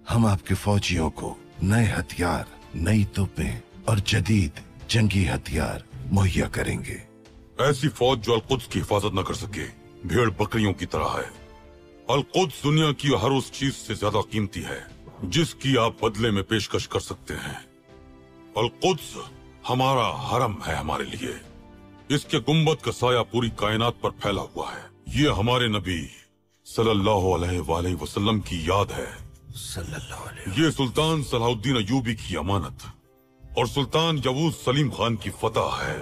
हम आपके फौजियों को नए हथियार, नई तोपें और जदीद जंगी हथियार मुहैया करेंगे। ऐसी फौज जो अल-कुद्स की हिफाजत न कर सके, भेड़ बकरियों की तरह है। अल-कुद्स दुनिया की हर उस चीज से ज्यादा कीमती है जिसकी आप बदले में पेशकश कर सकते हैं। अल-कुद्स हमारा हरम है हमारे लिए। इसके गुंबद का साया पूरी कायनात पर फैला हुआ है। ये हमारे नबी सल्लल्लाहु अलैहि वसल्लम की याद है। ये सुल्तान सलाहुद्दीन अयूबी की अमानत और सुल्तान यवूस सलीम खान की फतह है।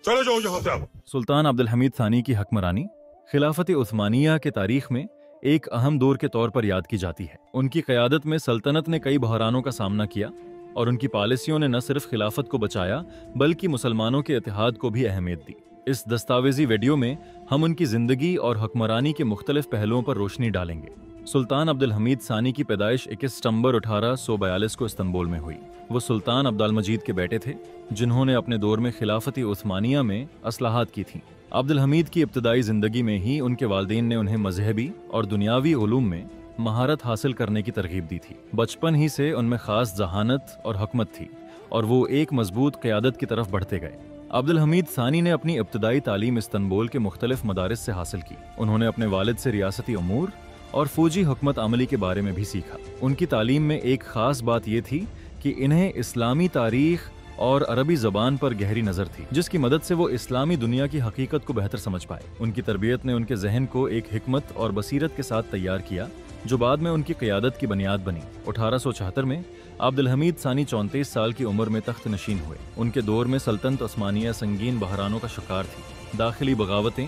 चले जाओ यहाँ से आप। सुल्तान अब्दुल हमीद सानी की हक्मरानी खिलाफत उस्मानिया के तारीख में एक अहम दौर के तौर पर याद की जाती है। उनकी क़यादत में सल्तनत ने कई बहरानों का सामना किया और उनकी पॉलिसियों ने न सिर्फ खिलाफत को बचाया बल्कि मुसलमानों के इत्तेहाद को भी अहमियत दी। इस दस्तावेजी वीडियो में हम उनकी ज़िंदगी और हुक्मरानी के मुख्तलिफ पहलुओं पर रोशनी डालेंगे। सुल्तान अब्दुल हमीद सानी की पैदाइश 21 सितंबर 1842 को इस्तांबुल में हुई। वो सुल्तान अब्दुल मजीद के बेटे थे जिन्होंने अपने दौर में खिलाफत उस्मानिया में असलाहत की थी। अब्दुल हमीद की इब्तदाई ज़िंदगी में ही उनके वालिदैन ने उन्हें मजहबी और दुनियावी उलूम में महारत हासिल करने की तरगीब दी थी। बचपन ही से उनमें ख़ास जहानत और हकमत थी और वो एक मजबूत क़यादत की तरफ बढ़ते गए। अब्दुल हमीद सानी ने अपनी इब्तदाई तालीम इस्तांबुल के मुख्तलिफ मदारिस से हासिल की। उन्होंने अपने वालिद से रियासती अमूर और फौजी हुकमत अमली के बारे में भी सीखा। उनकी तालीम में एक ख़ास बात यह थी कि इन्हें इस्लामी तारीख़ और अरबी ज़बान पर गहरी नज़र थी, जिसकी मदद से वो इस्लामी दुनिया की हकीकत को बेहतर समझ पाए। उनकी तरबियत ने उनके जहन को एक हिकमत और बसीरत के साथ तैयार किया जो बाद में उनकी क़यादत की बुनियाद बनी। 1876 में अब्दुल हमीद सानी 34 साल की उम्र में तख्त नशीन हुए। उनके दौर में सल्तनत उस्मानिया संगीन बहरानों का शिकार थी। दाखिली बगावतें,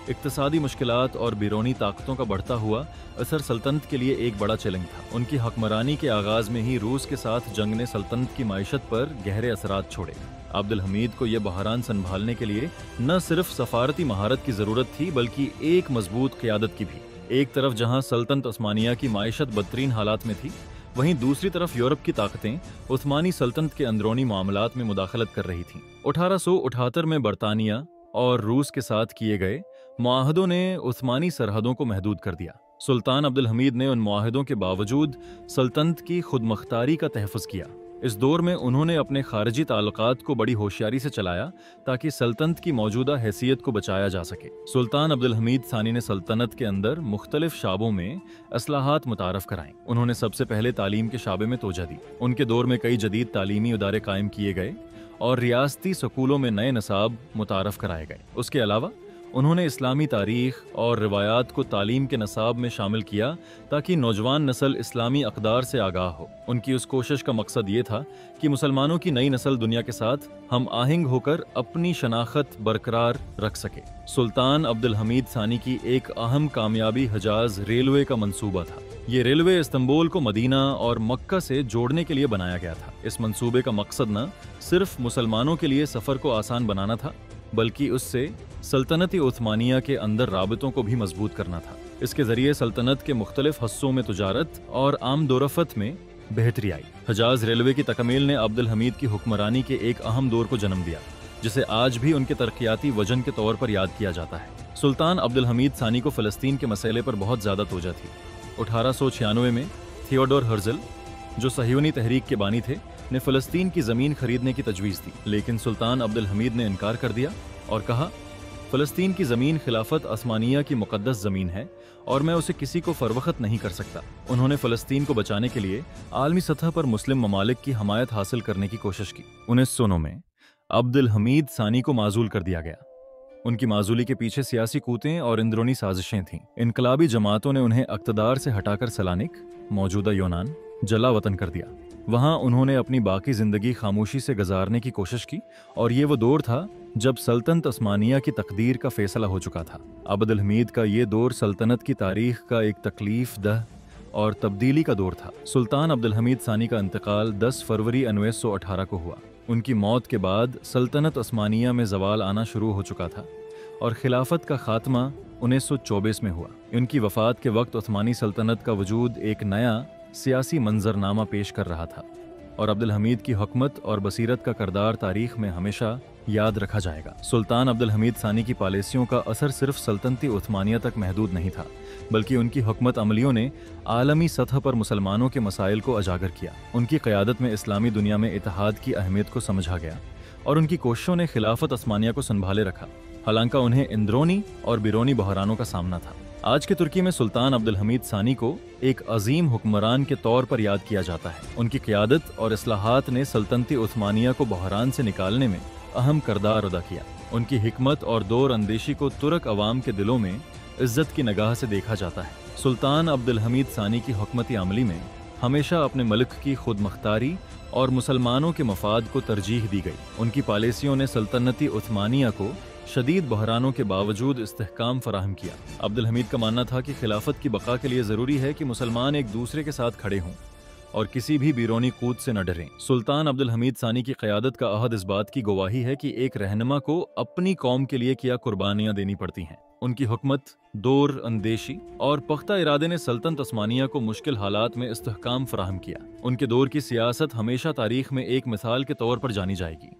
इक्तसादी मुश्किलात और बैरूनी ताकतों का बढ़ता हुआ असर सल्तनत के लिए एक बड़ा चैलेंज था। उनकी हुक्मरानी के आगाज़ में ही रूस के साथ जंग ने सल्तनत की माइशत पर गहरे असरात छोड़े। अब्दुल हमीद को यह बहरान संभालने के लिए न सिर्फ सफारती महारत की ज़रूरत थी बल्कि एक मजबूत क़यादत की भी। एक तरफ जहां सल्तनत उस्मानिया की माइशत बदतरीन हालात में थी, वहीं दूसरी तरफ यूरोप की ताकतें उस्मानी सल्तनत के अंदरूनी मामलात में मुदाखलत कर रही थीं। 1878 में बरतानिया और रूस के साथ किए गए मुआहदों ने उस्मानी सरहदों को महदूद कर दिया। सुल्तान अब्दुल हमीद ने उन मुआहदों के बावजूद सल्तनत की खुदमुख्तारी का तहफ़्फ़ुज़ किया। इस दौर में उन्होंने अपने खारजी ताल्लुकात को बड़ी होशियारी से चलाया ताकि सल्तनत की मौजूदा हैसियत को बचाया जा सके। सुल्तान अब्दुल हमीद सानी ने सल्तनत के अंदर मुख्तलिफ शाबों में असलाहात मुतारफ़ कराएं। उन्होंने सबसे पहले तालीम के शाबे में तोजह दी। उनके दौर में कई जदीद तालीमी इदारे कायम किए गए और रियासती स्कूलों में नए नसाब मुतारफ़ कराए गए। उसके अलावा उन्होंने इस्लामी तारीख़ और रिवायात को तालीम के नसाब में शामिल किया ताकि नौजवान नस्ल इस्लामी अक़दार से आगाह हो। उनकी उस कोशिश का मकसद ये था कि मुसलमानों की नई नस्ल दुनिया के साथ हम आहंग होकर अपनी शनाख्त बरकरार रख सके। सुल्तान अब्दुल हमीद सानी की एक अहम कामयाबी हजाज रेलवे का मंसूबा था। ये रेलवे इस्तांबुल को मदीना और मक्का से जोड़ने के लिए बनाया गया था। इस मंसूबे का मकसद न सिर्फ मुसलमानों के लिए सफ़र को आसान बनाना था बल्कि उससे सल्तनत उस्मानिया के अंदर राबितों को भी मजबूत करना था। इसके ज़रिए सल्तनत के मुख्तलिफ हिस्सों में तुजारत और आमदोरफ़त में बेहतरी आई। हजाज रेलवे की तकमील ने अब्दुल हमीद की हुक्मरानी के एक अहम दौर को जन्म दिया जिसे आज भी उनके तरक्याती वजन के तौर पर याद किया जाता है। सुल्तान अब्दुल हमीद सानी को फ़लस्तीन के मसले पर बहुत ज़्यादा तोजह थी। 1896 में थियोडोर हर्ज़ल, जो सहियोनी तहरीक के बानी थे, ने फ़लस्तीन की ज़मीन खरीदने की तजवीज़ दी, लेकिन सुल्तान अब्दुल हमीद ने इनकार कर दिया और कहा, फ़लस्तीन की ज़मीन खिलाफत उस्मानिया की मुक़द्दस ज़मीन है और मैं उसे किसी को फ़रवख्त नहीं कर सकता। उन्होंने फ़लस्तीन को बचाने के लिए आलमी सतह पर मुस्लिम ममालिक की हमायत हासिल करने की कोशिश की। 1909 में अब्दुल हमीद सानी को माजूल कर दिया गया। उनकी माजूली के पीछे सियासी कूतें और इंदरूनी साजिशें थीं। इनकलाबी जमातों ने उन्हें इक़्तिदार से हटाकर सलानिक, मौजूदा यूनान, जला वतन कर दिया। वहाँ उन्होंने अपनी बाकी ज़िंदगी खामोशी से गुजारने की कोशिश की और ये वो दौर था जब सल्तनत उस्मानिया की तकदीर का फैसला हो चुका था। अब्दुल हमीद का ये दौर सल्तनत की तारीख़ का एक तकलीफ दह और तब्दीली का दौर था। सुल्तान अब्दुल हमीद सानी का इंतकाल 10 फरवरी 1918 को हुआ। उनकी मौत के बाद सल्तनत उस्मानिया में ज़वाल आना शुरू हो चुका था और खिलाफत का खात्मा 1924 में हुआ। उनकी वफ़ात के वक्त उस्मानी सल्तनत का वजूद एक नया सियासी मंजरनामा पेश कर रहा था। और अब्दुल हमीद की हुकमत और बसीरत का किरदार तारीख में हमेशा याद रखा जाएगा। सुल्तान अब्दुल हमीद सानी की पॉलिसियों का असर सिर्फ सल्तनती उस्मानिया तक महदूद नहीं था, बल्कि उनकी हुकमत अमलियों ने आलमी सतह पर मुसलमानों के मसाइल को उजागर किया। उनकी क़यादत में इस्लामी दुनिया में इत्तेहाद की अहमियत को समझा गया और उनकी कोशिशों ने खिलाफत उस्मानिया को संभाले रखा, हालांकि उन्हें इंदरूनी और बिरूनी बहरानों का सामना था। आज के तुर्की में सुल्तान अब्दुल हमीद सानी को एक अजीम हुक्मरान के तौर पर याद किया जाता है। उनकी क़यादत और इस्लाहात ने सल्तनती उस्मानिया को बहरान से निकालने में अहम किरदार अदा किया। उनकी हिकमत और दौर अंदेशी को तुर्क अवाम के दिलों में इज्जत की निगाह से देखा जाता है। सुल्तान अब्दुल हमीद सानी की हुकमती अमली में हमेशा अपने मुल्क की खुद मुख्तारी और मुसलमानों के मफाद को तरजीह दी गई। उनकी पॉलिसियों ने सल्तनती उस्मानिया को शदीद बहरानों के बावजूद इस्तेहकाम फराहम किया। अब्दुल हमीद का मानना था कि खिलाफत की बका के लिए ज़रूरी है कि मुसलमान एक दूसरे के साथ खड़े हों और किसी भी बिरोनी कूद से न डरें। सुल्तान अब्दुल हमीद सानी की क़यादत का अहद इस बात की गवाही है कि एक रहनुमा को अपनी कौम के लिए क्या कुर्बानियाँ देनी पड़ती हैं। उनकी हुकमत, दौर अंदेशी और पुख्ता इरादे ने सल्तनत उस्मानिया को मुश्किल हालात में इस्तेहकाम फराहम किया। उनके दौर की सियासत हमेशा तारीख में एक मिसाल के तौर पर जानी जाएगी।